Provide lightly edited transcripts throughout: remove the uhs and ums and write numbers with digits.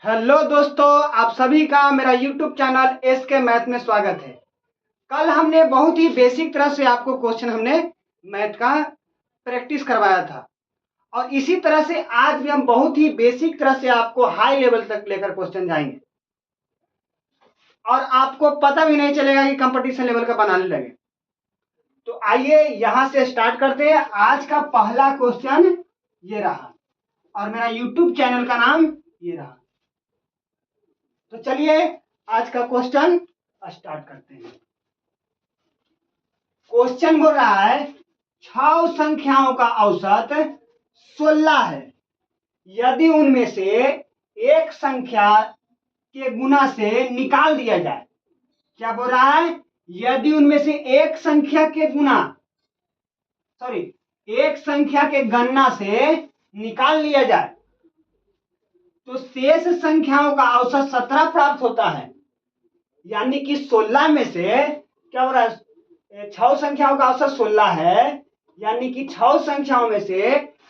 Hello दोस्तों, आप सभी का मेरा यूट्यूब चैनल एस के मैथ में स्वागत है। कल हमने बहुत ही बेसिक तरह से आपको क्वेश्चन हमने मैथ का प्रैक्टिस करवाया था और इसी तरह से आज भी हम बहुत ही बेसिक तरह से आपको हाई लेवल तक लेकर क्वेश्चन जाएंगे और आपको पता भी नहीं चलेगा कि कंपटीशन लेवल का बनाने लगे। तो आइए यहां से स्टार्ट करते हैं। आज का पहला क्वेश्चन ये रहा और मेरा यूट्यूब चैनल का नाम ये रहा। तो चलिए आज का क्वेश्चन स्टार्ट करते हैं। क्वेश्चन बोल रहा है 6 संख्याओं का औसत 16 है। यदि उनमें से एक संख्या के गुना से निकाल दिया जाए। क्या बोल रहा है? यदि उनमें से एक संख्या के गुना एक संख्या के गणना से निकाल लिया जाए तो शेष संख्याओं का औसत 17 प्राप्त होता है। यानी कि 16 में से क्या हो रहा है, 6 संख्याओं का औसत 16 है, यानी कि 6 संख्याओं में से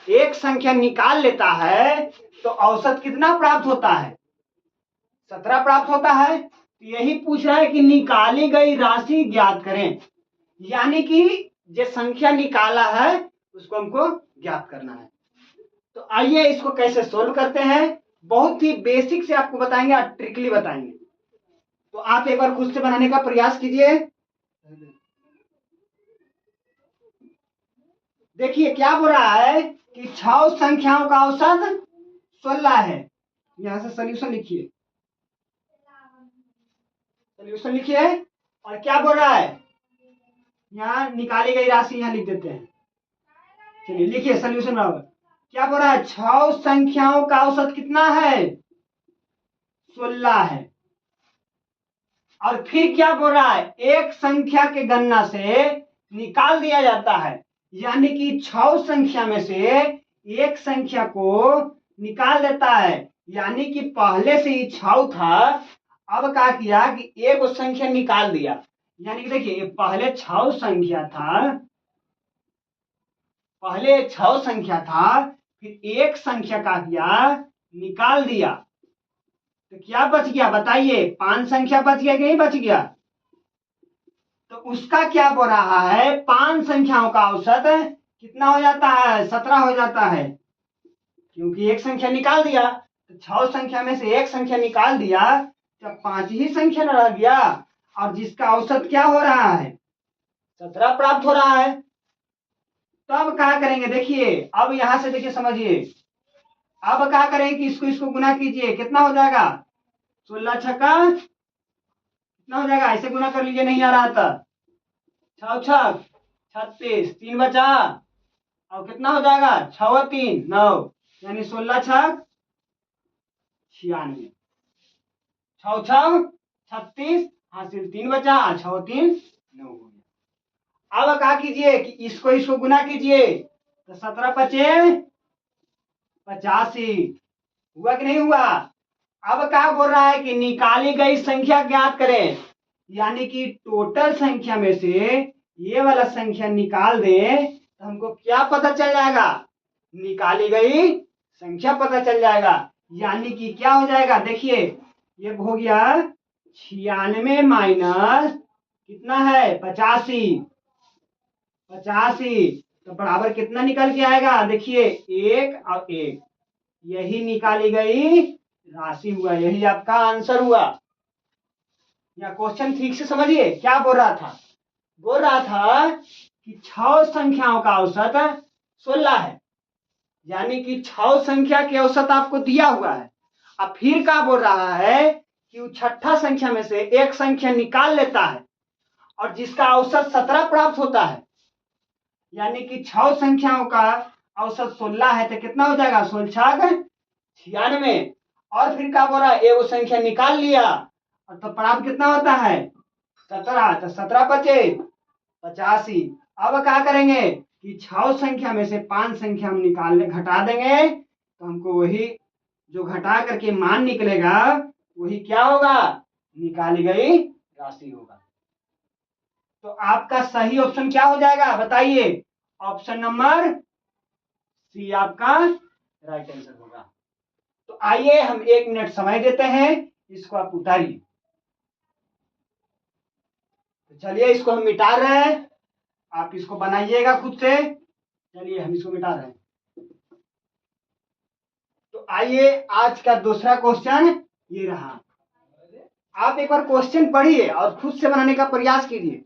एक संख्या निकाल लेता है तो औसत कितना प्राप्त होता है? 17 प्राप्त होता है। तो यही पूछ रहा है कि निकाली गई राशि ज्ञात करें, यानी कि जो संख्या निकाला है उसको हमको ज्ञात करना है। तो आइए इसको कैसे सोल्व करते हैं। बहुत ही बेसिक से आपको बताएंगे और ट्रिकली बताएंगे। तो आप एक बार खुद से बनाने का प्रयास कीजिए। देखिए क्या बोल रहा है कि 6 संख्याओं का औसत 16 है। यहां से सोल्यूशन लिखिए, सोल्यूशन लिखिए। और क्या बोल रहा है, यहां निकाली गई राशि यहां लिख देते हैं। चलिए लिखिए सोल्यूशन बराबर। क्या बोल रहा है, 6 संख्याओं का औसत कितना है? 16 है। और फिर क्या बोल रहा है, एक संख्या के गणना से निकाल दिया जाता है, यानी कि 6 संख्या में से एक संख्या को निकाल देता है। यानी कि पहले से ही 6 था, अब क्या किया कि एक संख्या निकाल दिया। यानी कि देखिए पहले 6 संख्या था, पहले 6 संख्या था, फिर एक संख्या का किया निकाल दिया तो क्या बच गया बताइए? 5 संख्या बच गया कि नहीं बच गया? तो उसका क्या बोल रहा है, 5 संख्याओं का औसत कितना हो जाता है? 17 हो जाता है, क्योंकि एक संख्या निकाल दिया। तो 6 संख्या में से एक संख्या निकाल दिया, जब 5 ही संख्या न रह गया और जिसका औसत क्या हो रहा है? 17 प्राप्त हो रहा है। तब क्या करेंगे, देखिए अब यहां से देखिए समझिए। अब क्या करेंगे कि इसको गुना कीजिए, कितना हो जाएगा? 16 छक्का कितना हो जाएगा? ऐसे गुना कर लीजिए, नहीं आ रहा था। 6 छक 36, 3 बचा और कितना हो जाएगा? 6 3 9, यानी 16 छक 96, 6 छक 36 हासिल 3 बचा, 6 3 9 हो गया। अब क्या कीजिए कि इसको गुना कीजिए तो 17 पचे 85 हुआ कि नहीं हुआ? अब क्या बोल रहा है कि निकाली गई संख्या ज्ञात करें, यानी कि टोटल संख्या में से ये वाला संख्या निकाल दें तो हमको क्या पता चल जाएगा? निकाली गई संख्या पता चल जाएगा। यानी कि क्या हो जाएगा, देखिए ये हो गया 96 माइनस कितना है? 85, 85 तो बराबर कितना निकल के आएगा? देखिए 1 और 1, यही निकाली गई राशि हुआ, यही आपका आंसर हुआ। या क्वेश्चन ठीक से समझिए क्या बोल रहा था। बोल रहा था कि 6 संख्याओं का औसत 16 है, यानी कि 6 संख्या के औसत आपको दिया हुआ है। अब फिर क्या बोल रहा है कि वो छठा संख्या में से एक संख्या निकाल लेता है और जिसका औसत 17 प्राप्त होता है। यानी कि 6 संख्याओं का औसत 16 है तो कितना हो जाएगा? 16 96। और फिर क्या बोल रहा है, एक संख्या निकाल लिया और तो प्राप्त कितना होता है? 17, तो 17 बचे 85। अब क्या करेंगे कि 6 संख्या में से 5 संख्या हम निकालने घटा देंगे तो हमको वही जो घटा करके मान निकलेगा वही क्या होगा? निकाली गई राशि होगा। तो आपका सही ऑप्शन क्या हो जाएगा बताइए? ऑप्शन नंबर सी आपका राइट आंसर होगा। तो आइए हम 1 मिनट समय देते हैं, इसको आप उतारिए। तो चलिए इसको हम मिटा रहे हैं, आप इसको बनाइएगा खुद से। चलिए हम इसको मिटा रहे हैं। तो आइए आज का दूसरा क्वेश्चन ये रहा। आप एक बार क्वेश्चन पढ़िए और खुद से बनाने का प्रयास कीजिए।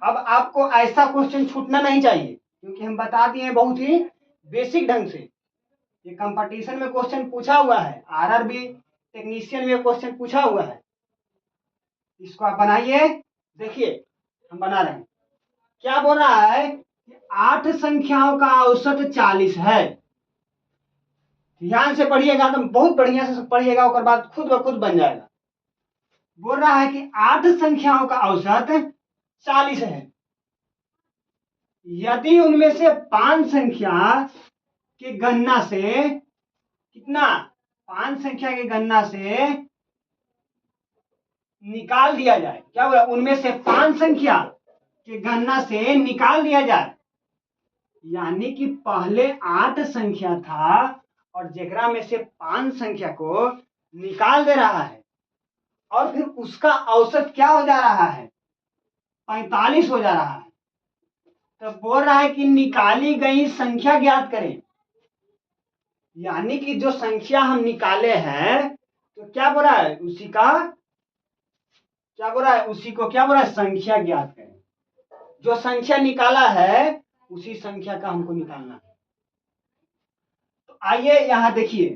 अब आपको ऐसा क्वेश्चन छूटना नहीं चाहिए, क्योंकि हम बता दिए हैं बहुत ही बेसिक ढंग से। ये कंपटीशन में क्वेश्चन पूछा हुआ है, आरआरबी टेक्नीशियन में क्वेश्चन पूछा हुआ है। इसको आप बनाइए। देखिए हम बना रहे हैं। क्या बोल रहा है कि 8 संख्याओं का औसत 40 है। ध्यान से पढ़िएगा, तो बहुत बढ़िया से पढ़िएगा, उसके बाद खुद ब खुद बन जाएगा। बोल रहा है कि 8 संख्याओं का औसत 40 है। यदि उनमें से 5 संख्या की गणना से कितना, 5 संख्या की गणना से निकाल दिया जाए। क्या बोला, उनमें से 5 संख्या की गणना से निकाल दिया जाए। यानी कि पहले 8 संख्या था और जेकरा में से 5 संख्या को निकाल दे रहा है, और फिर उसका औसत क्या हो जा रहा है, 45 हो जा रहा है। तो बोल रहा है कि निकाली गई संख्या ज्ञात करें। यानी कि जो संख्या हम निकाले हैं, तो क्या बोल रहा है, उसी का क्या बोल रहा है, उसी को क्या बोल रहा है, संख्या ज्ञात करें। जो संख्या निकाला है उसी संख्या का हमको निकालना है। तो आइए यहां देखिए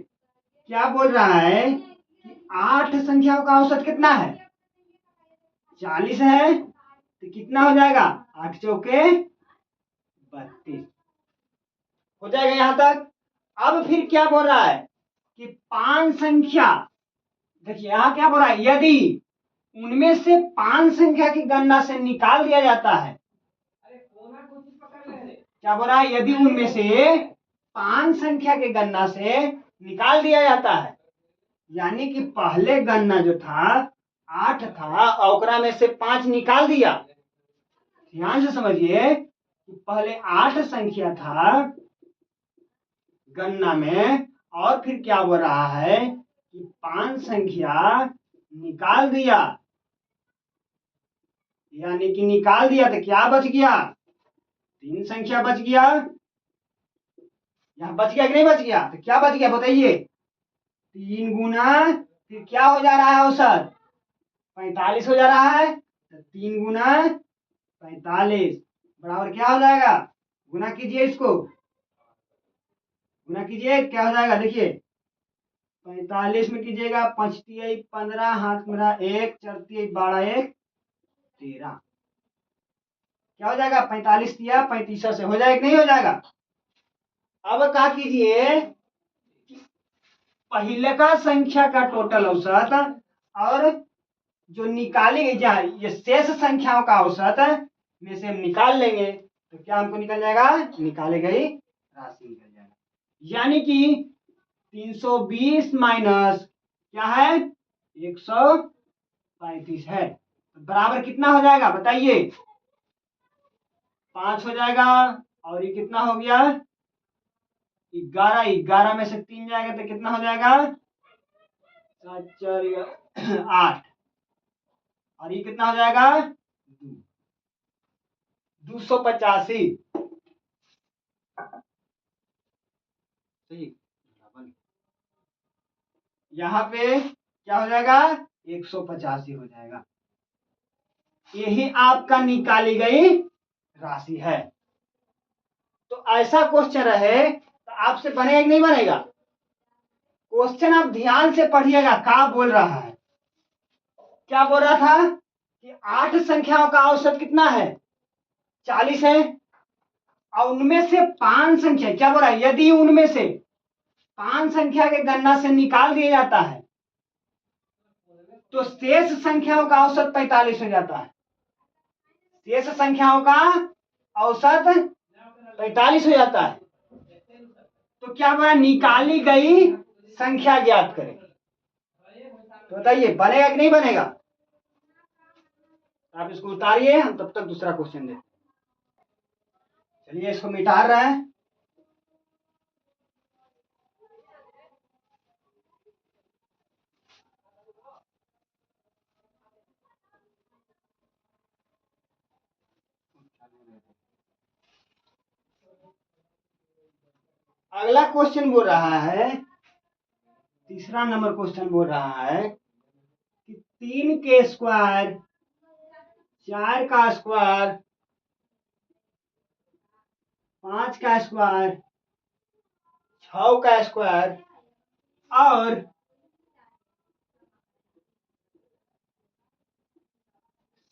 क्या बोल रहा है कि 8 संख्याओं का औसत कितना है, 40 है। तो कितना हो जाएगा, 8 चौके 32 हो जाएगा यहां तक। अब फिर क्या बोल रहा है कि 5 संख्या, देखिए यहां क्या बोल रहा है, यदि उनमें से 5 संख्या की गणना से निकाल दिया जाता है। क्या बोल रहा है, यदि उनमें से 5 संख्या की गणना से निकाल दिया जाता है। यानी कि पहले गणना जो था 8 था, और में से 5 निकाल दिया। ध्यान से समझिए कि पहले 8 संख्या था गणना में, और फिर क्या बोल रहा है कि 5 संख्या निकाल दिया। यानी कि निकाल दिया तो क्या बच गया, 3 संख्या बच गया। यहां बच गया कि नहीं बच गया, तो क्या बच गया बताइए, 3 गुना, फिर क्या हो जा रहा है औसत, 45 हो जा रहा है। तो 3 गुना 45 बराबर क्या हो जाएगा, गुना कीजिए, इसको गुना कीजिए, क्या हो जाएगा, देखिए 45 में कीजिएगा, 5 तिया 15, हाथ मेरा 1, 4 तिया 12, 1 13, क्या हो जाएगा, 45 तिया 35 से हो जाएगा कि नहीं हो जाएगा। अब क्या कीजिए, पहले का संख्या का टोटल औसत और जो निकाली गई जाए, ये शेष संख्याओं का औसत में से हम निकाल लेंगे, तो क्या हमको निकल जाएगा, निकाली गई राशि निकल जाएगा। यानी कि 320 माइनस क्या है, 135 है। तो बराबर कितना हो जाएगा बताइए, 5 हो जाएगा। और ये कितना हो गया, 11, 11 में से 3 जाएगा तो कितना हो जाएगा, 7 4 8, और ये कितना हो जाएगा, 285। यहाँ पे क्या हो जाएगा, 185 हो जाएगा। यही आपका निकाली गई राशि है। तो ऐसा क्वेश्चन रहे तो आपसे बनेगा कि नहीं बनेगा। क्वेश्चन आप ध्यान से पढ़िएगा, क्या बोल रहा है, क्या बोल रहा था कि 8 संख्याओं का औसत कितना है, 40 है। और उनमें से 5 संख्या, क्या बोल रहा है, यदि उनमें से 5 संख्या के गणना से निकाल दिया जाता है तो शेष संख्याओं का औसत 45 हो जाता है। शेष संख्याओं का औसत 45 हो जाता है। तो क्या बोला, निकाली गई संख्या ज्ञात करें। तो बताइए बनेगा कि नहीं बनेगा। आप इसको उतारिए, हम तब तक दूसरा क्वेश्चन देते। चलिए इसको मिटा रहे हैं। अगला क्वेश्चन बोल रहा है, तीसरा नंबर क्वेश्चन बोल रहा है कि 3 के स्क्वायर, 4 का स्क्वायर, 5 का स्क्वायर, 6 का स्क्वायर और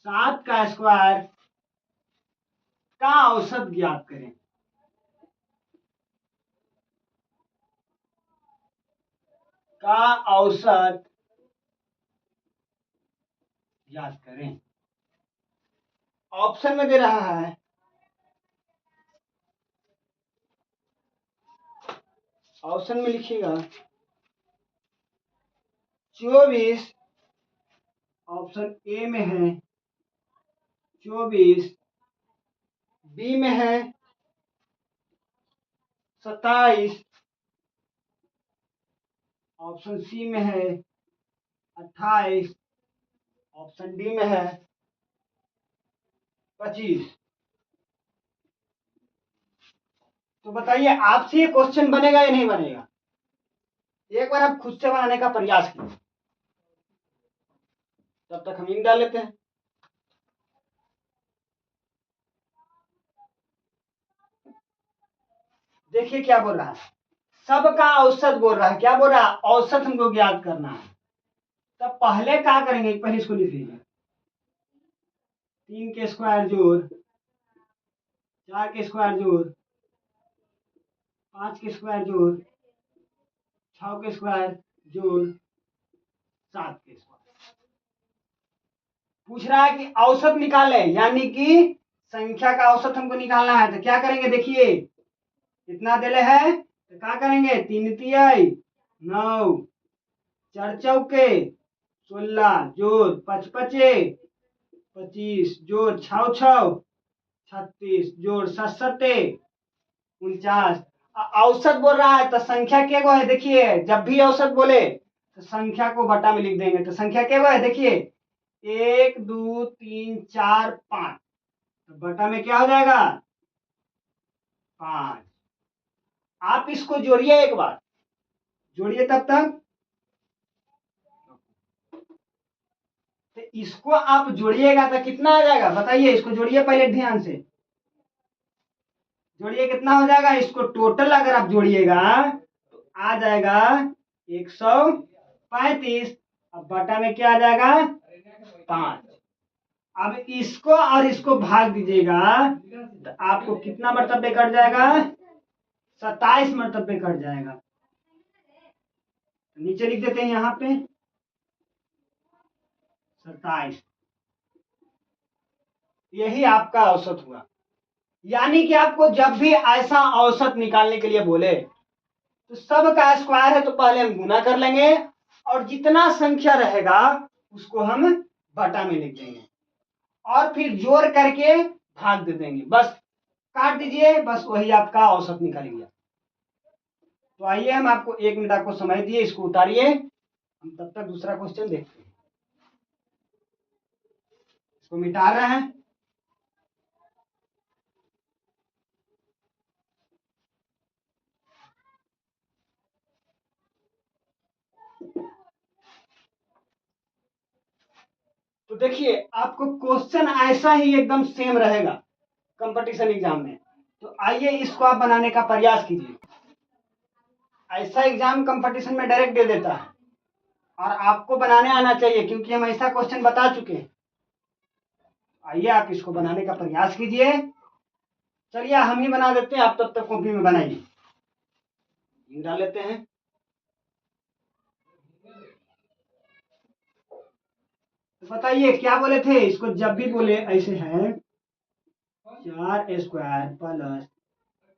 7 का स्क्वायर का औसत ज्ञात करें। का औसत ज्ञात करें। ऑप्शन में दे रहा है, ऑप्शन में लिखिएगा 24, ऑप्शन ए में है 24, बी में है 27, ऑप्शन सी में है 28, ऑप्शन डी में है 25। तो बताइए आपसे ये क्वेश्चन बनेगा या नहीं बनेगा? एक बार आप खुद से बनाने का प्रयास कीजिए, तब तक हम इन डाल लेते हैं। देखिए क्या बोल रहा है, सबका औसत बोल रहा है। क्या बोल रहा है? औसत हमको ज्ञात करना है। तब पहले क्या करेंगे, पहले इसको लिख लीजिए। 3 के स्क्वायर जोड़ 4 के स्क्वायर जोड़ 5 के स्क्वायर जोड़ 6 के स्क्वायर जोड़ 7 के स्क्वायर। पूछ रहा है कि औसत निकाले, यानी कि संख्या का औसत हमको निकालना है। तो क्या करेंगे, देखिए कितना दिले है, तो क्या करेंगे, 3 तिहाई 9, 4 चौके 16 जोड़ 5 पचे 25 जोड़ 6 छौ 36 जोड़ 7 सत्ते 49। औसत बोल रहा है तो संख्या के गो है, देखिए जब भी औसत बोले तो संख्या को बटा में लिख देंगे। तो संख्या के गो है, देखिए 1 2 3 4 5, तो बटा में क्या हो जाएगा 5। आप इसको जोड़िए, एक बार जोड़िए तब तक। तो इसको आप जोड़िएगा तो कितना आ जाएगा बताइए, इसको जोड़िए पहले ध्यान से जोड़िए, कितना हो जाएगा। इसको टोटल अगर आप जोड़िएगा तो आ जाएगा 135। अब बटा में क्या आ जाएगा 5। अब इसको और इसको भाग दीजिएगा तो आपको कितना मर्तबे कट जाएगा, 27 मर्तबे कट जाएगा। नीचे लिख देते हैं यहाँ पे 27। यही आपका औसत हुआ। यानी कि आपको जब भी ऐसा औसत निकालने के लिए बोले तो सब का स्क्वायर है तो पहले हम गुना कर लेंगे और जितना संख्या रहेगा उसको हम बटा में लिख देंगे और फिर जोड़ करके भाग दे देंगे, बस काट दीजिए, बस वही आपका औसत निकल गया। तो आइए हम आपको 1 मिनट आपको समय दिए, इसको उतारिए, हम तब तक दूसरा क्वेश्चन देखते हैं। इसको मिटा रहे हैं। तो देखिए आपको क्वेश्चन ऐसा ही एकदम सेम रहेगा कंपटीशन एग्जाम में। तो आइए इसको आप बनाने का प्रयास कीजिए। ऐसा एग्जाम कंपटीशन में डायरेक्ट दे देता है और आपको बनाने आना चाहिए, क्योंकि हम ऐसा क्वेश्चन बता चुके हैं। आइए आप इसको बनाने का प्रयास कीजिए। चलिए हम ही बना देते हैं, आप तब तक कॉपी में बनाइए। डाल लेते हैं। तो बताइए क्या बोले थे, इसको जब भी बोले ऐसे है 4 स्क्वायर प्लस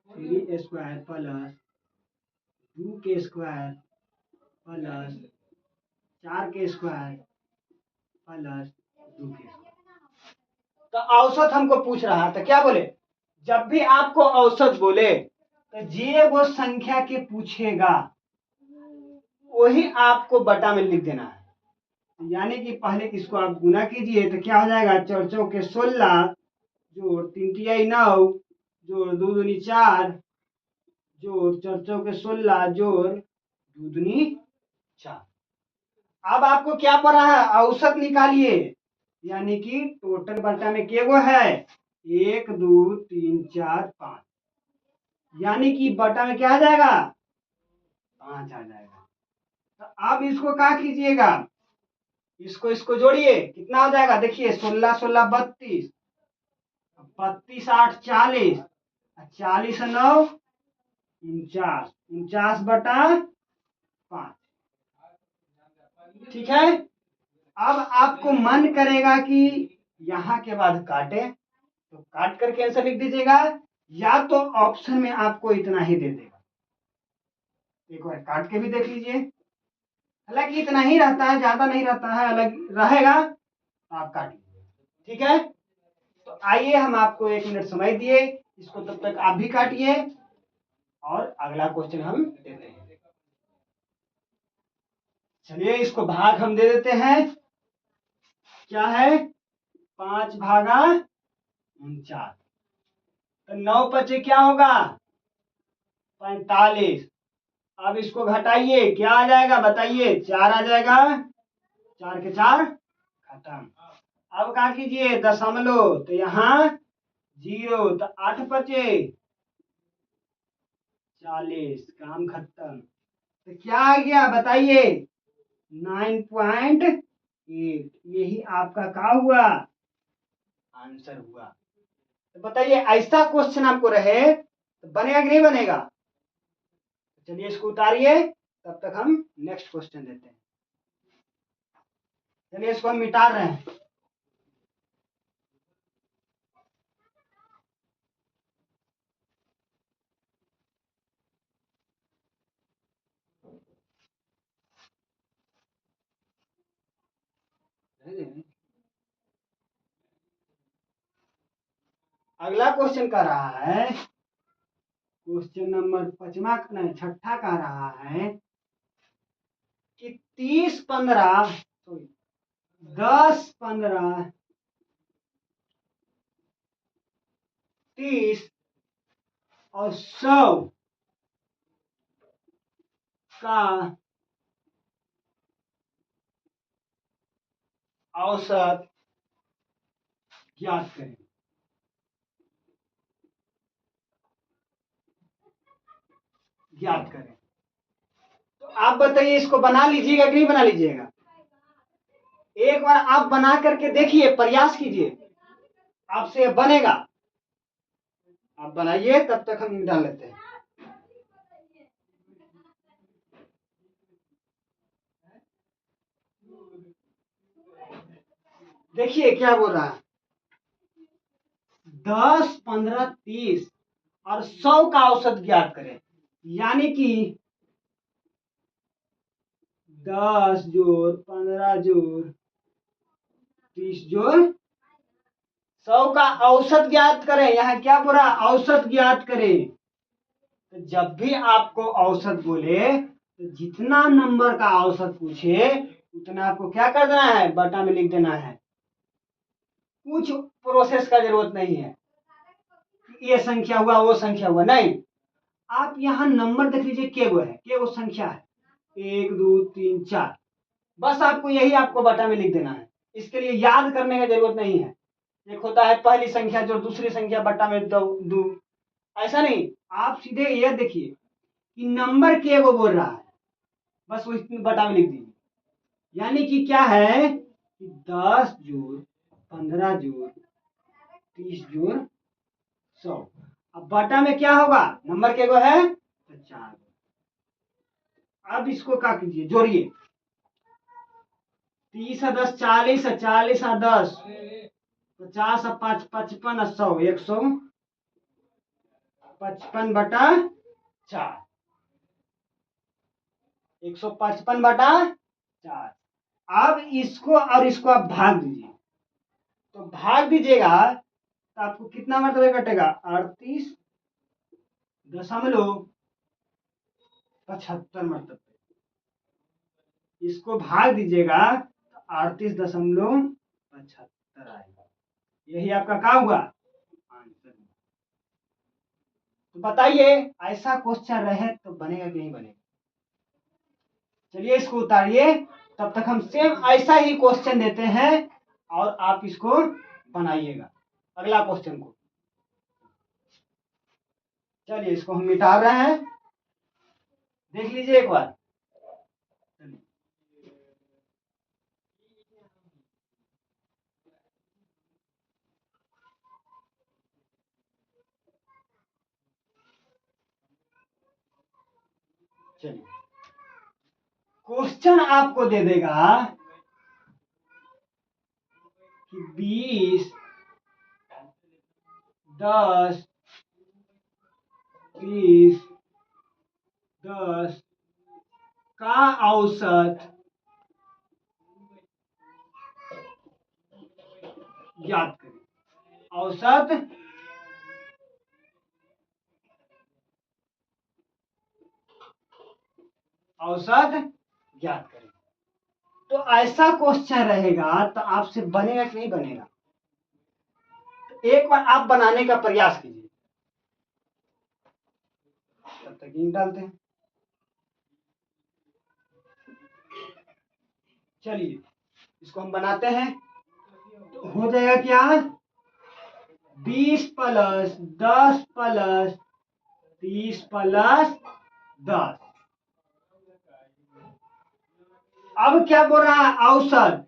3 स्क्वायर प्लस 2 के स्क्वायर प्लस 4 के स्क्वायर प्लस 2 के स्क्वायर। तो औसत हमको पूछ रहा है, तो क्या बोले, जब भी आपको औसत बोले तो जे वो संख्या के पूछेगा वही आपको बटा में लिख देना है। यानी कि पहले इसको आप गुना कीजिए तो क्या हो जाएगा, 4 चौके 16 जोड़ 3 तिया 9, जोड़ 2 दूनी 4, जोड़ 4 चौके 16, जोड़ 2 दूनी 4। अब आपको क्या पढ़ा है, औसत निकालिए, यानी कि टोटल बटा में केगो है, 1 2 3 4 5, यानी कि बटा में क्या आ जाएगा, 5 आ जाएगा। तो अब इसको क्या कीजिएगा, इसको जोड़िए, कितना हो जाएगा, देखिए 16 16 32, 32 8 40, 40 9 49, 49 बटा 5। ठीक है। अब आपको मन करेगा कि यहाँ के बाद काटे, तो काट करके आंसर लिख दीजिएगा, या तो ऑप्शन में आपको इतना ही दे देगा। एक बार काट के भी देख लीजिए, हालांकि इतना ही रहता है, ज्यादा नहीं रहता है, अलग रहेगा तो आप काट लीजिए। ठीक है, तो आइए हम आपको 1 मिनट समय दिए, इसको तब तक आप भी काटिए और अगला क्वेश्चन हम देते हैं। चलिए इसको भाग हम दे देते हैं, क्या है, 5 भागा 49, तो 9 पचे क्या होगा, 45। अब इसको घटाइए, क्या आ जाएगा बताइए, 4 आ जाएगा, 4 के 4 खत्म। अब क्या कीजिए, दशमलव, तो यहाँ 0, तो 8 बचे 40, काम खत्म। तो क्या आ गया बताइए, 9.8, यही आपका क्या हुआ, आंसर हुआ। तो बताइए ऐसा क्वेश्चन आपको रहे तो बनेगा कि नहीं बनेगा। चलिए इसको उतारिए, तब तक हम नेक्स्ट क्वेश्चन देते हैं। चलिए इसको हम मिटा रहे हैं। अगला क्वेश्चन कर रहा है, क्वेश्चन नंबर 5वां नहीं 6ठा कह रहा है कि 30 15 10 15 30 और 100 का औसत ज्ञात करें। ज्ञात करें, तो आप बताइए इसको बना लीजिएगा कि नहीं बना लीजिएगा। एक बार आप बना करके देखिए, प्रयास कीजिए, आपसे बनेगा। आप बनाइए, तब तक हम डाल लेते हैं। देखिए क्या बोल रहा है, 10 15 30 और 100 का औसत ज्ञात करें, यानी कि 10 जोड़ 15 जोड़ 30 जोड़ 100 का औसत ज्ञात करें। यहाँ क्या बोला, औसत ज्ञात करें। तो जब भी आपको औसत बोले तो जितना नंबर का औसत पूछे उतना आपको क्या कर देना है, बटा में लिख देना है। कुछ प्रोसेस का जरूरत नहीं है, ये संख्या हुआ वो संख्या हुआ, नहीं। आप यहाँ नंबर देख लीजिए, के वो है, के वो संख्या है, 1 2 3 4, बस आपको यही आपको बटा में लिख देना है। इसके लिए याद करने की जरूरत नहीं है। एक होता है पहली संख्या जो दूसरी संख्या बटा में दो, ऐसा नहीं। आप सीधे ये देखिए कि नंबर के वो बोल रहा है, बस वो इसमें बटा में लिख दीजिए। यानी कि क्या है कि 10 जोड़ 15 जोड़ 30 जोड़ 100। अब बटा में क्या होगा, नंबर के गो है तो 4। अब इसको क्या कीजिए, जोड़िए, 30 और 10 40, 40 और 10 50 और 5 55 और 100 155 बटा 4, 155 बटा 4। अब इसको और इसको आप भाग दीजिए, तो भाग दीजिएगा तो आपको कितना मरतबे कटेगा, 38.75 मरतबे। इसको भाग दीजिएगा तो 38.75 आएगा। यही आपका क्या हुआ, तो बताइए ऐसा क्वेश्चन रहे तो बनेगा कि नहीं बनेगा? चलिए इसको उतारिए, तब तक हम सेम ऐसा ही क्वेश्चन देते हैं और आप इसको बनाइएगा अगला क्वेश्चन को। चलिए इसको हम मिटा रहे हैं, देख लीजिए एक बार। चलिए क्वेश्चन आपको दे देगा कि 20, 10, 30, 10 का औसत याद करें। औसत याद करें। तो ऐसा क्वेश्चन रहेगा तो आपसे बनेगा कि नहीं बनेगा? तो एक बार आप बनाने का प्रयास कीजिए, तब तक इन डालते हैं। चलिए इसको हम बनाते हैं, तो हो जाएगा क्या? 20 प्लस 10 प्लस 30 प्लस 10। अब क्या बोल रहा है? औसत।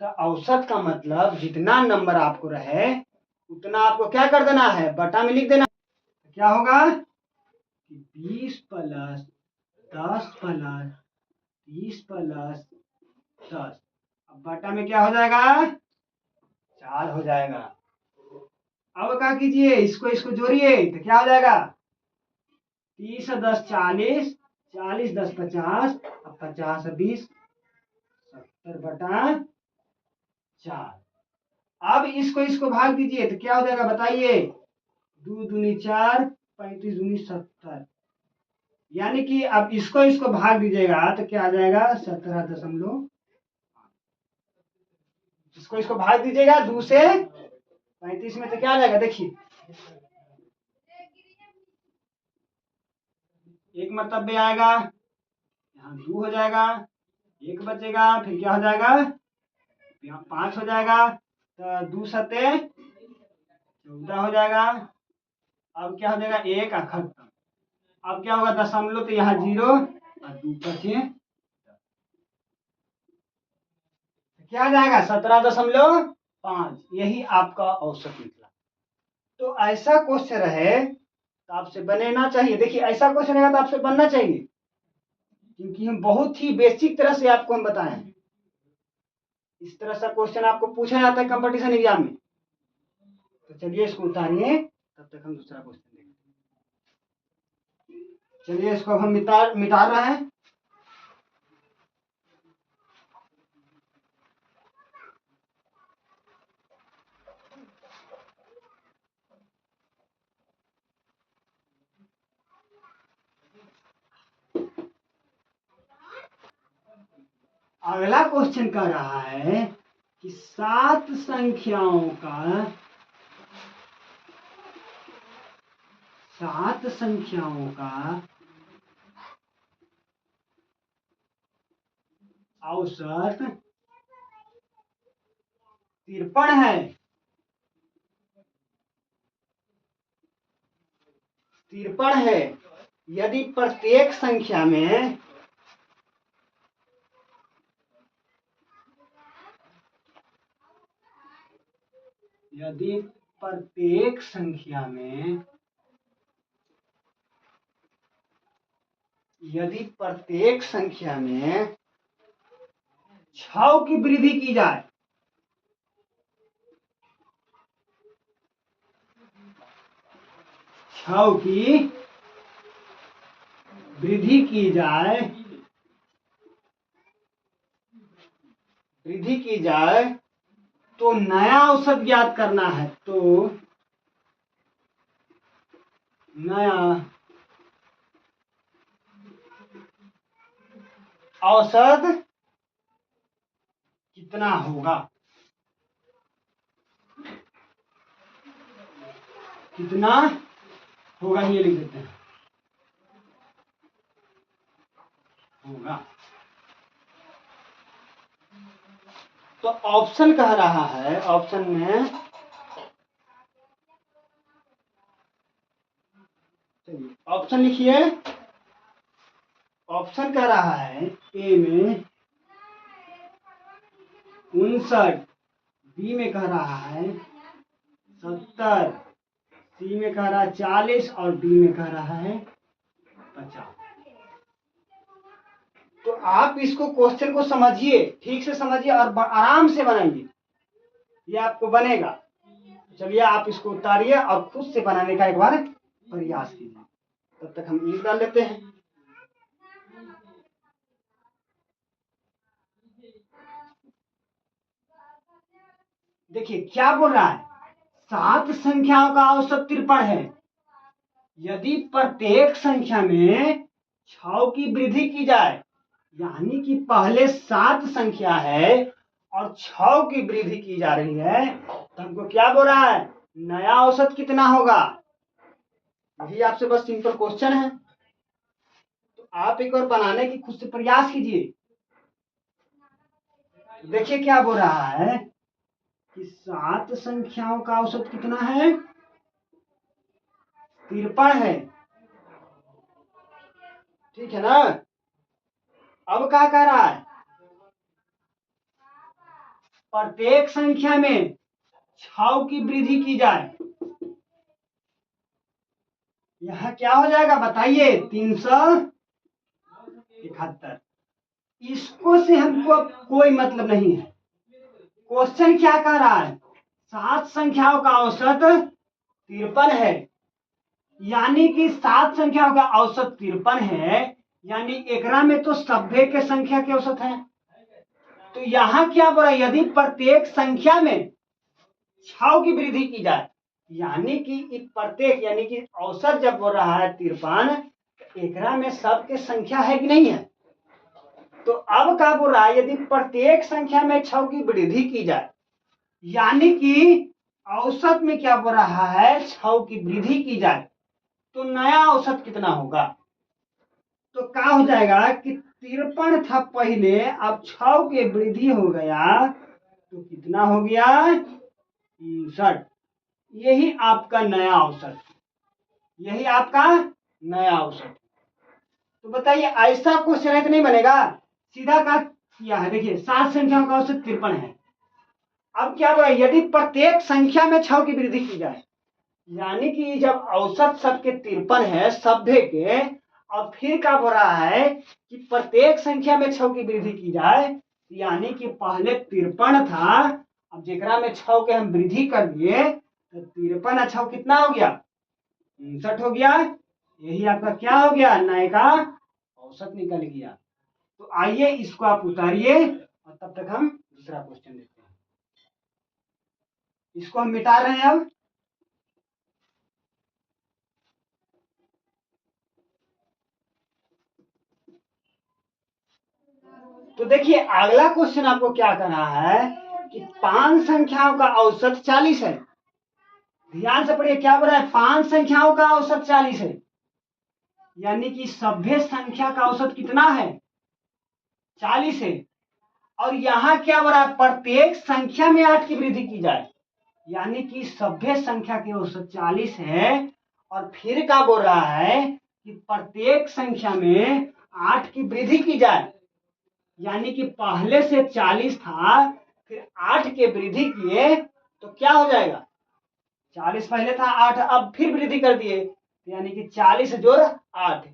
तो औसत का मतलब जितना नंबर आपको रहे उतना आपको क्या कर देना है? बटा में लिख देना। तो क्या होगा कि 20 प्लस 10 प्लस 30 प्लस 10, अब बटा में क्या हो जाएगा? 4 हो जाएगा। अब क्या कीजिए, इसको इसको जोड़िए तो क्या हो जाएगा? 30 और 10 40, 40 10 50, अब 50 और 20 70 बटा 4। अब इसको इसको भाग दीजिए तो क्या हो जाएगा बताइए? 2 दूनी 4, 35 दूनी 70, यानी कि अब इसको इसको भाग दीजिएगा तो क्या आ जाएगा? 17.5। इसको इसको भाग दीजिएगा 2 से 35 में तो क्या आ जाएगा? देखिए एक मरतबे आएगा, यहाँ 2 हो जाएगा, 1 बचेगा, फिर क्या हो जाएगा? यहाँ 5 हो जाएगा, तो 2 सते 14 हो जाएगा। अब क्या हो जाएगा? 1 खत्म। अब क्या होगा? दशमलव, तो यहाँ 0 और 2 बचे, क्या आ जाएगा? 17.5। यही आपका औसत निकला। तो ऐसा क्वेश्चन रहे तो आपसे बनना चाहिए। देखिए ऐसा क्वेश्चन रहेगा तो आपसे बनना चाहिए, क्योंकि हम बहुत ही बेसिक तरह से आपको हम बताए हैं। इस तरह से क्वेश्चन आपको पूछा जाता है कंपटीशन एग्जाम में। तो चलिए इसको उतारिए, तब तक हम दूसरा क्वेश्चन देखेंगे। चलिए इसको हम मिटा रहे हैं। अगला क्वेश्चन कह रहा है कि 7 संख्याओं का औसत 53 है। 53 है यदि प्रत्येक संख्या में यदि प्रत्येक संख्या में यदि प्रत्येक संख्या में 6 की वृद्धि की जाए, 6 की वृद्धि की जाए तो नया औसत ज्ञात करना है। तो नया औसत कितना होगा? कितना होगा, ये लिख देते हैं, होगा। तो ऑप्शन कह रहा है, ऑप्शन में चलिए ऑप्शन लिखिए। ऑप्शन कह रहा है ए में 59, बी में कह रहा है 70, सी में कह रहा है 40 और डी में कह रहा है 50। तो आप इसको क्वेश्चन को समझिए, ठीक से समझिए और आराम से बनाइए, ये आपको बनेगा। चलिए आप इसको उतारिए और खुद से बनाने का एक बार प्रयास कीजिए। तब तक हम ईंट डाल लेते हैं। देखिए क्या बोल रहा है, 7 संख्याओं का औसत 53 है। यदि प्रत्येक संख्या में 6 की वृद्धि की जाए, यानी कि पहले 7 संख्या है और 6 की वृद्धि की जा रही है, तो हमको क्या बोल रहा है, नया औसत कितना होगा। यही आपसे बस सिंपल क्वेश्चन है। तो आप एक बार बनाने की खुद से प्रयास कीजिए। देखिए क्या बोल रहा है कि 7 संख्याओं का औसत कितना है, 53 है, ठीक है ना। अब क्या कह रहा है, प्रत्येक संख्या में 6 की वृद्धि की जाए। यह क्या हो जाएगा बताइए, 371। इसको से हमको अब कोई मतलब नहीं है। क्वेश्चन क्या कह रहा है, 7 संख्याओं का औसत 53 है, यानी कि 7 संख्याओं का औसत 53 है, यानी एकरा में तो सभ्य के संख्या के औसत है। तो यहाँ क्या बोला, यदि प्रत्येक संख्या में 6 की वृद्धि की जाए, यानी कि प्रत्येक यानी कि औसत जब बोल रहा है 53, एकरा में सबके संख्या है कि नहीं है। तो अब क्या बोल रहा है, यदि प्रत्येक संख्या में 6 की वृद्धि की जाए, यानी कि औसत में क्या बोल रहा है 6 की वृद्धि की जाए, तो नया औसत कितना होगा। तो क्या हो जाएगा कि 53 था पहले, अब 6 की वृद्धि हो गया तो कितना हो गया 59। यही आपका नया औसत, यही आपका नया औसत। तो बताइए ऐसा क्वेश्चन है कि नहीं बनेगा, सीधा का किया है। देखिए 7 संख्याओं का औसत 53 है। अब क्या बोला, यदि प्रत्येक संख्या में 6 की वृद्धि की जाए, यानी कि जब औसत सबके 53 है सभ्य के, और फिर क्या बोल रहा है कि प्रत्येक संख्या में 6 की वृद्धि की जाए, यानी कि पहले 53 था, अब जेकरा में 6 के हम वृद्धि कर दिए तो 53 और 6 कितना हो गया 59 हो गया। यही आपका क्या हो गया, नए का औसत निकल गया। तो आइए इसको आप उतारिए और तब तक हम दूसरा क्वेश्चन देखते हैं। इसको हम मिटा रहे हैं अब। तो देखिए अगला क्वेश्चन आपको क्या करना है कि 5 संख्याओं का औसत 40 है। ध्यान से पढ़िए क्या बोल रहा है, 5 संख्याओं का औसत 40 है, यानी कि सभ्य संख्या का औसत कितना है 40 है। और यहां क्या बोल रहा है, प्रत्येक संख्या में 8 की वृद्धि की जाए, यानी कि सभ्य संख्या के औसत 40 है। और फिर क्या बोल रहा है कि प्रत्येक संख्या में 8 की वृद्धि की जाए, यानी कि पहले से 40 था, फिर 8 के वृद्धि किए तो क्या हो जाएगा, 40 पहले था 8, अब फिर वृद्धि कर दिए, यानी कि 40 जोड़ 8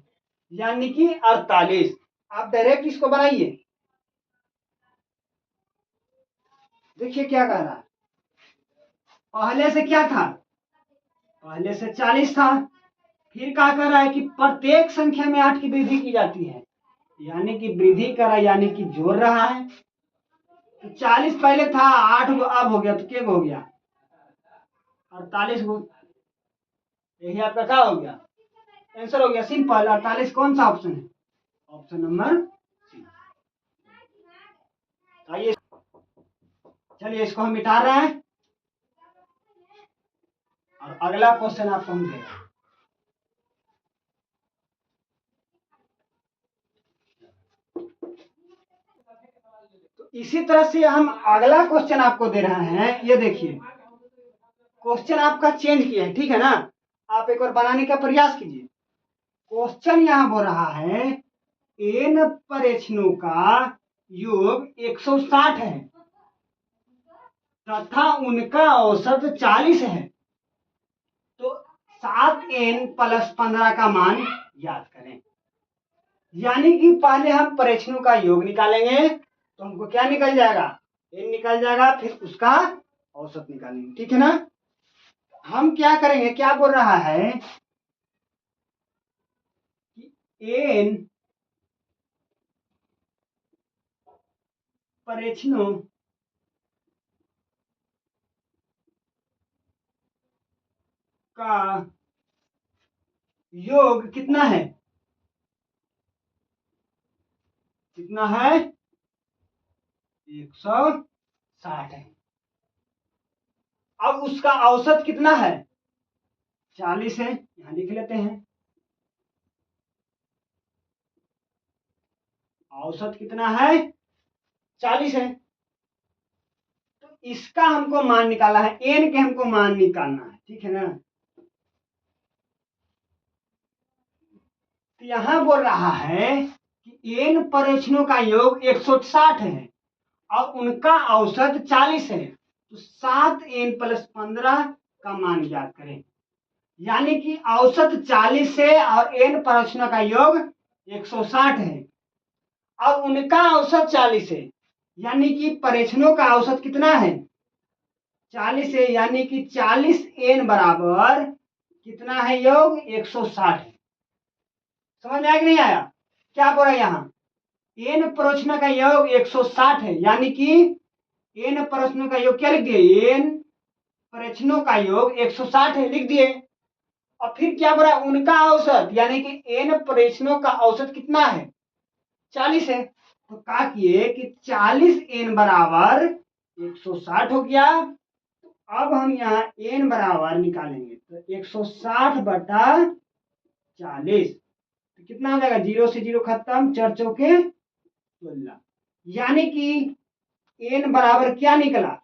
यानी कि 48। आप डायरेक्ट इसको बनाइए। देखिए क्या कह रहा है, पहले से क्या था, पहले से 40 था, फिर क्या कर रहा है कि प्रत्येक संख्या में 8 की वृद्धि की जाती है, यानी कि वृद्धि कर रहा है, यानी कि जोड़ रहा है। तो 40 पहले था, 8 गो अब हो गया, तो क्या हो गया 48 गो। यही आपका क्या हो गया, आंसर हो गया सिंपल। 48 कौन सा ऑप्शन है, ऑप्शन नंबर सी। आइए चलिए इसको हम मिटा रहे हैं और अगला क्वेश्चन आप समझेगा। तो इसी तरह से हम अगला क्वेश्चन आपको दे रहे हैं। ये देखिए क्वेश्चन आपका चेंज किया है, ठीक है ना। आप एक बार बनाने का प्रयास कीजिए। क्वेश्चन यहाँ बोल रहा है एन परीक्षणों का योग 160 है तथा उनका औसत 40 है, तो 7n+15 का मान याद करें। यानी कि पहले हम परीक्षणों का योग निकालेंगे तो हमको क्या निकल जाएगा, n निकल जाएगा, फिर उसका औसत निकालेंगे, ठीक है ना। हम क्या करेंगे, क्या बोल रहा है कि n परीक्षणों का योग कितना है, कितना है 160 है। अब उसका औसत कितना है 40 है, यहां लिख लेते हैं। औसत कितना है 40 है, तो इसका हमको मान निकालना है, एन के हमको मान निकालना है, ठीक है ना। तो यहां बोल रहा है कि एन परीक्षणों का योग 160 है और उनका औसत 40 है, तो 7n+15 का मान ज्ञात करें। यानी कि औसत 40 है और एन परीक्षणों का योग 160 है और उनका औसत 40 है, यानी कि परीक्षणों का औसत कितना है 40 है, यानी कि 40n बराबर कितना है योग 160 है। समझ में आया कि नहीं आया, क्या बोल रहा है यहाँ, एन प्रश्न का योग 160 है, यानी कि एन प्रश्नों का योग क्या लिख दिए, एन प्रश्नों का योग 160 है, लिख दिए। और फिर क्या बोला उनका औसत, यानी कि एन प्रश्नों का औसत कितना है 40 है, तो क्या किए कि 40n बराबर 160 हो गया। तो अब हम यहाँ n बराबर निकालेंगे, तो 160/40, तो कितना हो जाएगा, 0 से 0 खत्म, 4 चौके 16, यानी कि n बराबर क्या निकला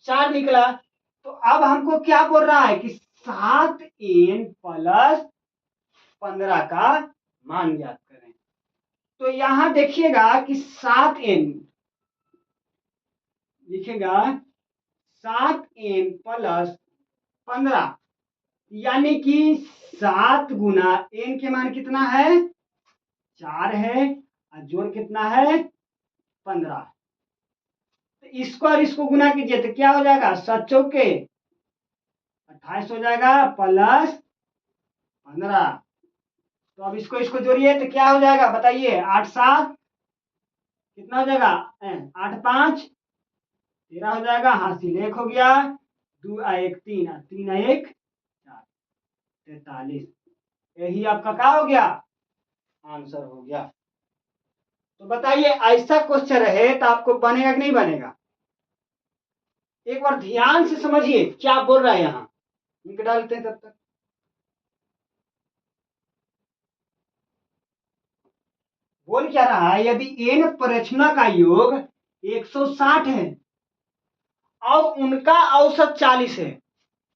4 निकला। तो अब हमको क्या बोल रहा है कि 7n+15 का मान ज्ञात करें। तो यहां देखिएगा कि 7n लिखेगा 7n+15, यानी कि 7 गुना n के मान कितना है 4 है और जोड़ कितना है 15। तो इसको और इसको गुना कीजिए तो क्या हो जाएगा 7 चौके 28 हो जाएगा +15। तो अब इसको इसको जोड़िए तो क्या हो जाएगा बताइए, 8×7 कितना हो जाएगा 8×5 13 हो जाएगा, हासिल 1 हो गया, 2×1 3 और 3×1 4 43। यही आपका क्या हो गया आंसर हो गया। तो बताइए ऐसा क्वेश्चन रहे तो आपको बनेगा कि नहीं बनेगा, एक बार ध्यान से समझिए क्या बोल रहा है यहाँ, लिख डालते हैं तब तक। बोल क्या रहा है, यदि एन प्रश्न का योग 160 है और उनका औसत 40 है,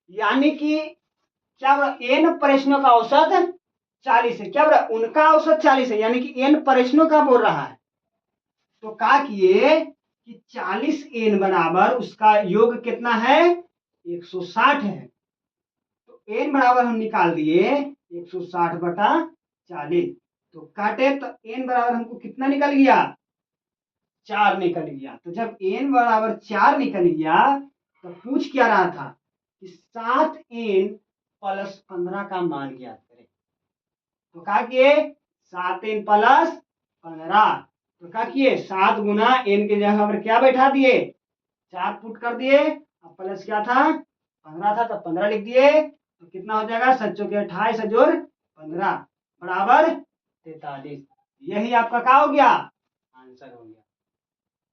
यानी कि क्या बोला एन प्रश्नों का औसत 40 है, क्या बोला उनका औसत 40 है, यानी कि एन प्रश्नों का बोल रहा है। तो क्या किए कि 40n बराबर उसका योग कितना है 160 है, तो n बराबर हम निकाल दिए 160/40, तो काटे तो n बराबर हमको कितना निकल गया 4 निकल गया। तो जब n बराबर 4 निकल गया तो पूछ क्या रहा था कि 7n+15 का मान ज्ञात करें। तो क्या किए 7n+15, तो क्या किए 7 गुना n के जगह पर क्या बैठा दिए 4 पुट कर दिए, अब प्लस क्या था 15 था तो 15 लिख दिए, तो कितना हो जाएगा 7 चौके 28 जोड़ 15 बराबर 43। यही आपका क्या हो गया आंसर हो गया।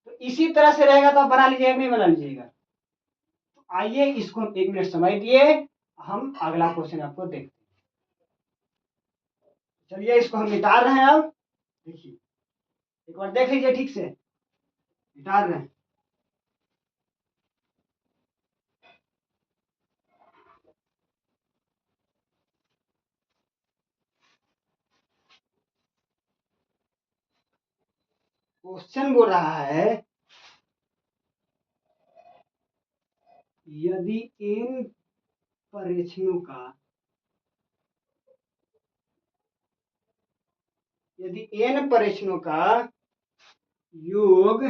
तो इसी तरह से रहेगा तो आप बना लीजिएगा नहीं बना लीजिएगा। तो आइए इसको 1 मिनट समय दिए, हम अगला क्वेश्चन आपको देखते हैं। चलिए इसको हम मिटा रहे हैं, अब देखिए एक बार देख लीजिए ठीक से। डाल रहे हैं। क्वेश्चन बोल रहा है यदि n परीक्षणों का योग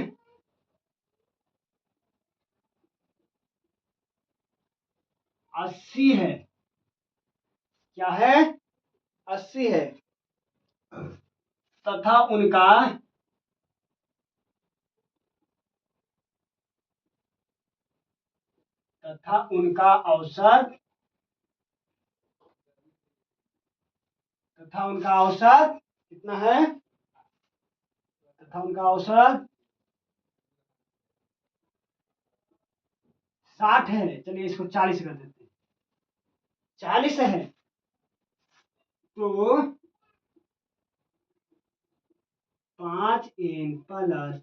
80 है, क्या है 80 है, तथा उनका औसत कितना है, तथा उनका औसत 60 है। चलिए इसको 40 कर देते हैं। 40 है तो 5n प्लस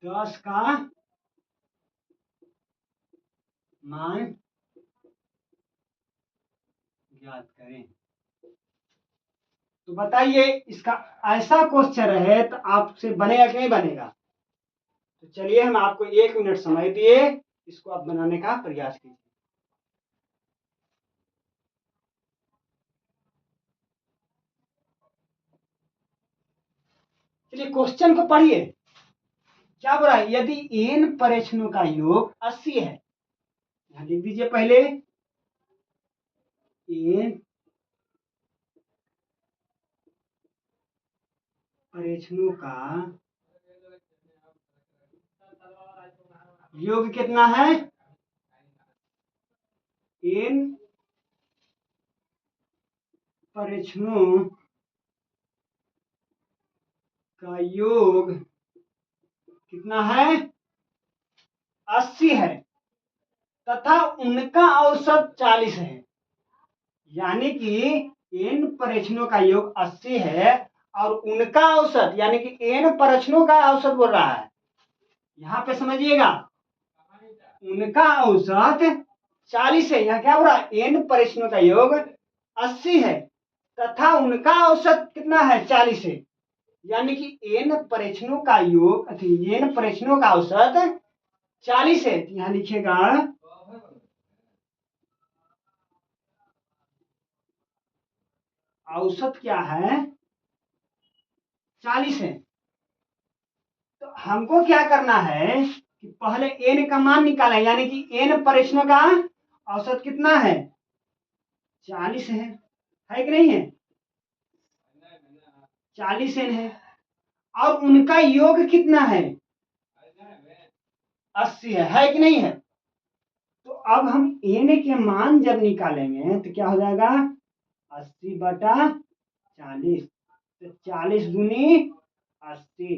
10 का मान ज्ञात करें। तो बताइए इसका ऐसा क्वेश्चन रहे तो आपसे बनेगा कि नहीं बनेगा। तो चलिए हम आपको 1 मिनट समय दिए, इसको आप बनाने का प्रयास कीजिए। चलिए क्वेश्चन को पढ़िए, क्या बोला है, यदि n परीक्षणों का योग 80 है, यहां लिख दीजिए पहले n परीक्षणों का योग कितना है, n परीक्षणों का योग कितना है 80 है, तथा उनका औसत 40 है। यानी कि n परीक्षणों का योग 80 है और उनका औसत यानी कि n परीक्षणों का औसत बोल रहा है, यहां पे समझिएगा उनका औसत 40 है। यहाँ क्या बोल रहा है, n परीक्षणों का योग 80 है तथा उनका औसत कितना है 40 है। यानी कि n परीक्षणों का योग n परीक्षणों का औसत 40 है। यहाँ लिखिएगा औसत क्या है 40 है। तो हमको क्या करना है कि पहले n का मान निकालें, यानी कि n परीक्षणों का औसत कितना है 40 है कि नहीं है, 40 n है और उनका योग कितना है 80 है कि नहीं है। तो अब हम n के मान जब निकालेंगे तो क्या हो जाएगा 80/40, तो 40 दूनी 80,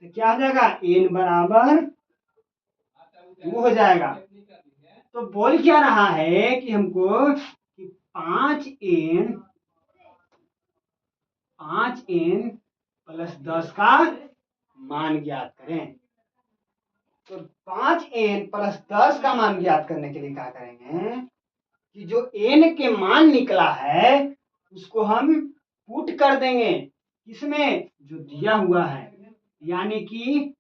तो क्या हो जाएगा n बराबर 2 हो जाएगा। तो बोल क्या रहा है कि हमको कि 5n प्लस 10 का मान ज्ञात करें। तो 5n प्लस 10 का मान ज्ञात करने के लिए क्या करेंगे कि जो n के मान निकला है उसको हम पुट कर देंगे किसमें, जो दिया हुआ है, यानी कि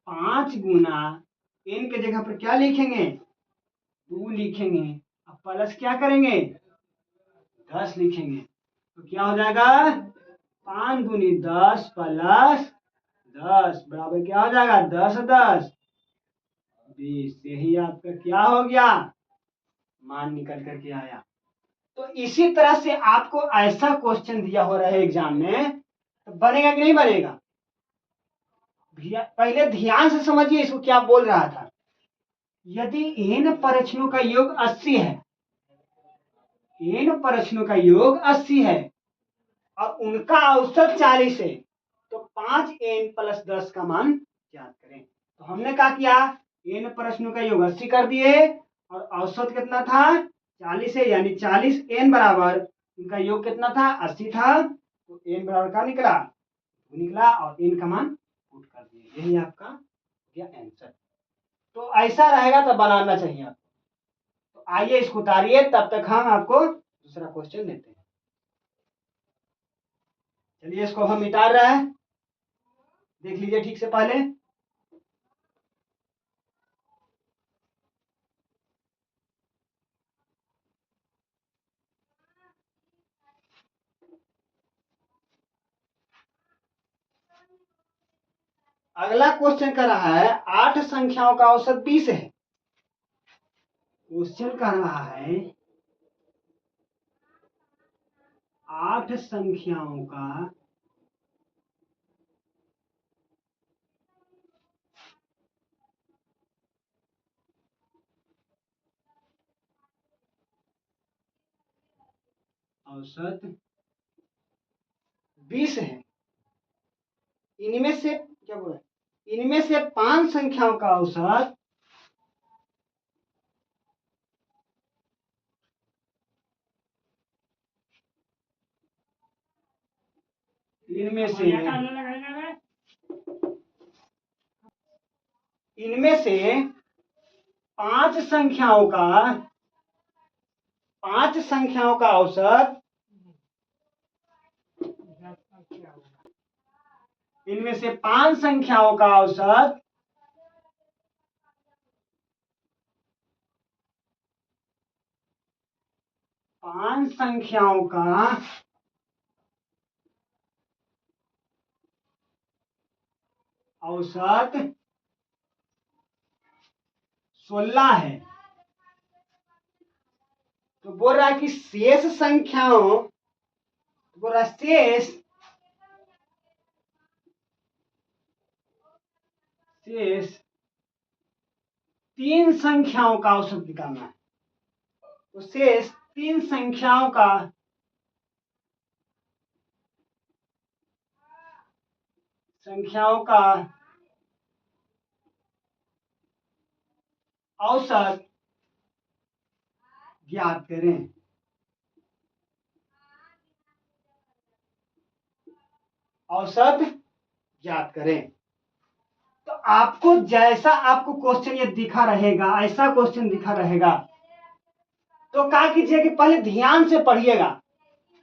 5 गुना n के जगह पर क्या लिखेंगे 2 लिखेंगे, अब प्लस क्या करेंगे 10 लिखेंगे। तो क्या हो जाएगा 5 दूनी 10 प्लस 10 बराबर क्या हो जाएगा 10 10 20। यही आपका क्या हो गया मान निकल करके आया। तो इसी तरह से आपको ऐसा क्वेश्चन दिया हो रहा है एग्जाम में, तो बनेगा कि नहीं बनेगा। पहले ध्यान से समझिए इसको क्या बोल रहा था। यदि n परीक्षणों का योग 80 है, n परीक्षणों का योग 80 है और उनका औसत 40 है, तो 5n प्लस 10 का मान ज्ञात करें। तो हमने क्या किया n प्रश्नों का योग 80 कर दिए और औसत कितना था 40 है, यानी 40 n बराबर उनका योग कितना था 80 था, तो n बराबर का निकला 2 निकला और n का मान पुट कर दिए। यही आपका या आंसर। तो ऐसा रहेगा तो बनाना चाहिए आपको। तो आइए इसको उतारिए, तब तक हम आपको दूसरा क्वेश्चन देते हैं। चलिए इसको हम मिटा रहे हैं, देख लीजिए ठीक से पहले। अगला क्वेश्चन कर रहा है 8 संख्याओं का औसत 20 है। क्वेश्चन कर रहा है 8 संख्याओं का औसत 20 है। इनमें से क्या बोला, इनमें से 5 संख्याओं का औसत इनमें से इनमें से 5 संख्याओं का 5 संख्याओं का औसत इनमें से 5 संख्याओं का औसत 5 संख्याओं का औसत 16 है। तो बोल रहा है कि शेष संख्याओं, बोल रहा है शेष 3 संख्याओं का औसत निकालना है। तो शेष 3 संख्याओं का औसत ज्ञात करें। औसत ज्ञात करें। तो आपको जैसा आपको क्वेश्चन ये दिखा रहेगा, ऐसा क्वेश्चन दिखा रहेगा, तो क्या कीजिए कि पहले ध्यान से पढ़िएगा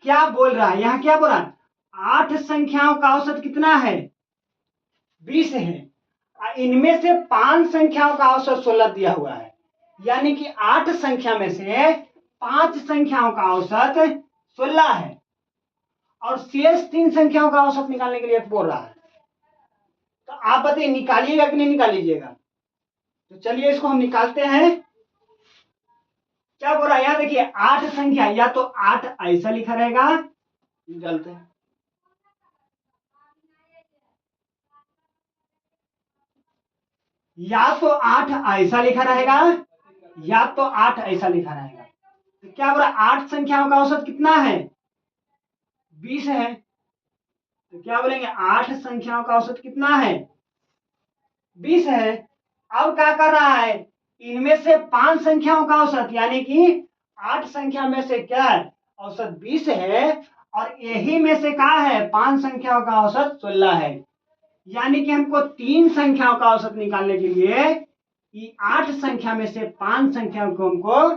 क्या बोल रहा है। यहाँ क्या बोल रहा है, 8 संख्याओं का औसत कितना है, 20 है। इनमें से 5 संख्याओं का औसत 16 दिया हुआ है। यानी कि 8 संख्या में से 5 संख्याओं का औसत 16 है और शेष 3 संख्याओं का औसत निकालने के लिए बोल रहा है। तो आप बताइए निकालिएगा कि नहीं निकालीजिएगा। तो चलिए इसको हम निकालते हैं। क्या बोल रहा है, यहां देखिए 8 संख्या, या तो 8 ऐसा लिखा रहेगा, निकालते हैं, या तो 8 ऐसा लिखा रहेगा, या तो 8 ऐसा लिखा रहेगा। तो क्या बोल रहा है, 8 संख्याओं का औसत कितना है, 20 है। तो क्या बोलेंगे, 8 संख्याओं का औसत कितना है, 20 है। अब क्या कर रहा है, इनमें से 5 संख्याओं का औसत, यानी कि 8 संख्या में से क्या है, औसत 20 है, और यही में से क्या है, 5 संख्याओं का औसत 16 है। यानी कि हमको 3 संख्याओं का औसत निकालने के लिए कि 8 संख्या में से 5 संख्याओं को हमको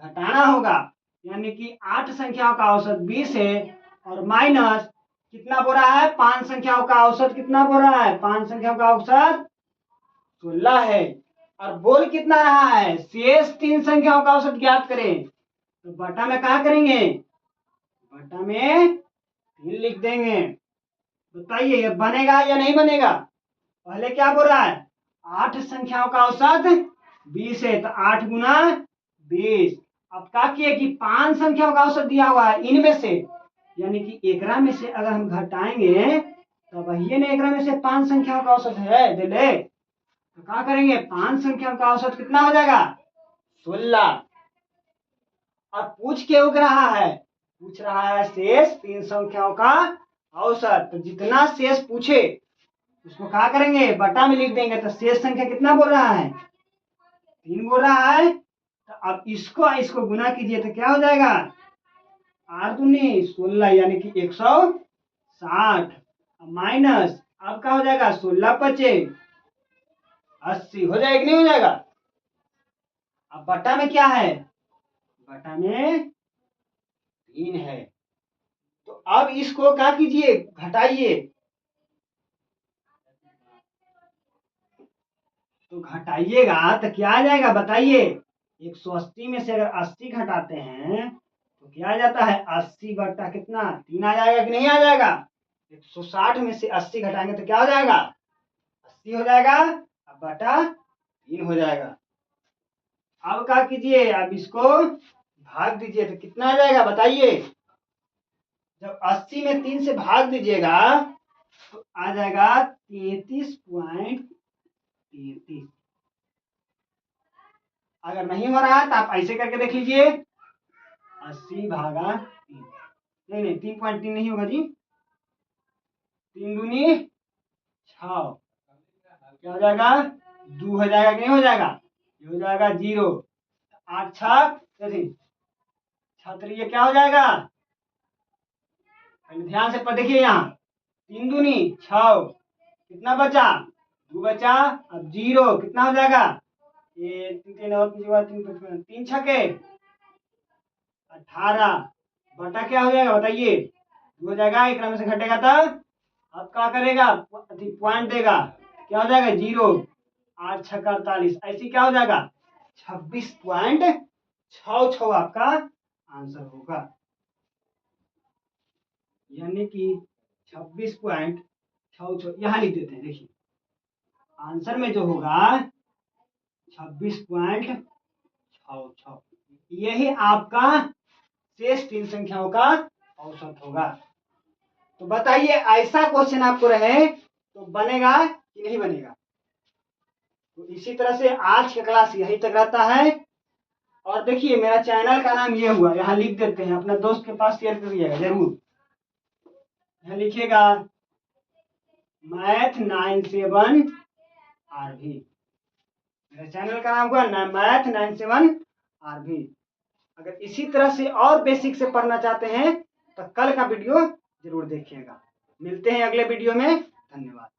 घटाना होगा। यानी कि 8 संख्याओं का औसत 20 है और माइनस कितना बोल रहा है, 5 संख्याओं का औसत कितना बोल रहा है, 5 संख्याओं का औसत 16 है। और बोल कितना रहा है, शेष 3 संख्याओं का औसत ज्ञात करें। तो बटा में कहा करेंगे, बटा में 3 लिख देंगे। बताइए ये बनेगा या नहीं बनेगा। पहले क्या बोल रहा है, 8 संख्याओं का औसत 20 है, तो 8 गुना 20। अब क्या किए कि 5 संख्याओं का औसत दिया हुआ है इनमें से, यानी कि एकरा में से अगर हम घटाएंगे तो वही ना, एकरा में से 5 संख्याओं का औसत है दे ले, तो क्या करेंगे, 5 संख्याओं का औसत कितना हो जाएगा, 16। और पूछ के उग रहा है, पूछ रहा है शेष 3 संख्याओं का औसत। तो जितना शेष पूछे उसको क्या करेंगे, बटा में लिख देंगे। तो शेष संख्या कितना बोल रहा है, 3 बोल रहा है। तो अब इसको गुना कीजिए तो क्या हो जाएगा, 8 दूनी 16, यानी कि 160 माइनस, अब क्या हो जाएगा, 16 बचे 80 हो जाएगा कि नहीं हो जाएगा। अब बटा में क्या है, बटा में 3 है। तो अब इसको क्या कीजिए, घटाइए। तो घटाइएगा तो क्या आ जाएगा बताइए। 180 में से अगर 80 घटाते हैं तो क्या आ जाता है, 80 बटा कितना 3 आ जाएगा कि नहीं आ जाएगा। 160 में से 80 घटाएंगे तो क्या हो जाएगा, 80 हो जाएगा। अब बटा 3 हो जाएगा। अब क्या कीजिए, अब इसको भाग दीजिए तो कितना आ जाएगा बताइए। जब 80 में 3 से भाग दीजिएगा तो आ जाएगा 33.33। अगर नहीं हो रहा है तो आप ऐसे करके देख लीजिए, 80 भागा 3, नहीं नहीं 3.3 नहीं होगा जी, 3 दूनी 6, क्या हो जाएगा 2 हो जाएगा कि नहीं हो जाएगा, ये हो जाएगा 0। 8 छक 6 क्या हो जाएगा, पहले ध्यान से पर देखिए यहाँ, 3 दूनी 6, कितना बचा 2 बचा। अब 0 कितना हो जाएगा, ये 3 छके 18 बटा क्या हो जाएगा बताइए, 2 हो जाएगा। एक में से घटेगा तब, अब क्या करेगा पॉइंट देगा, क्या हो जाएगा 0। 8 छक्का 48, ऐसी क्या हो जाएगा 26.66 आपका आंसर होगा। यानी कि 26.66 यहाँ लिख देते हैं। देखिए आंसर में जो होगा 26.66, यही आपका शेष 3 संख्याओं का औसत होगा। तो बताइए ऐसा क्वेश्चन आपको रहे तो बनेगा कि नहीं बनेगा। तो इसी तरह से आज का क्लास यही तक रहता है। और देखिए मेरा चैनल का नाम ये हुआ, यहाँ लिख देते हैं, अपना दोस्त के पास शेयर करिएगा जरूर। यहाँ लिखिएगा मैथ 97 RV, मेरे चैनल का नाम हुआ मैथ 97 RV। अगर इसी तरह से और बेसिक से पढ़ना चाहते हैं तो कल का वीडियो जरूर देखिएगा। मिलते हैं अगले वीडियो में, धन्यवाद।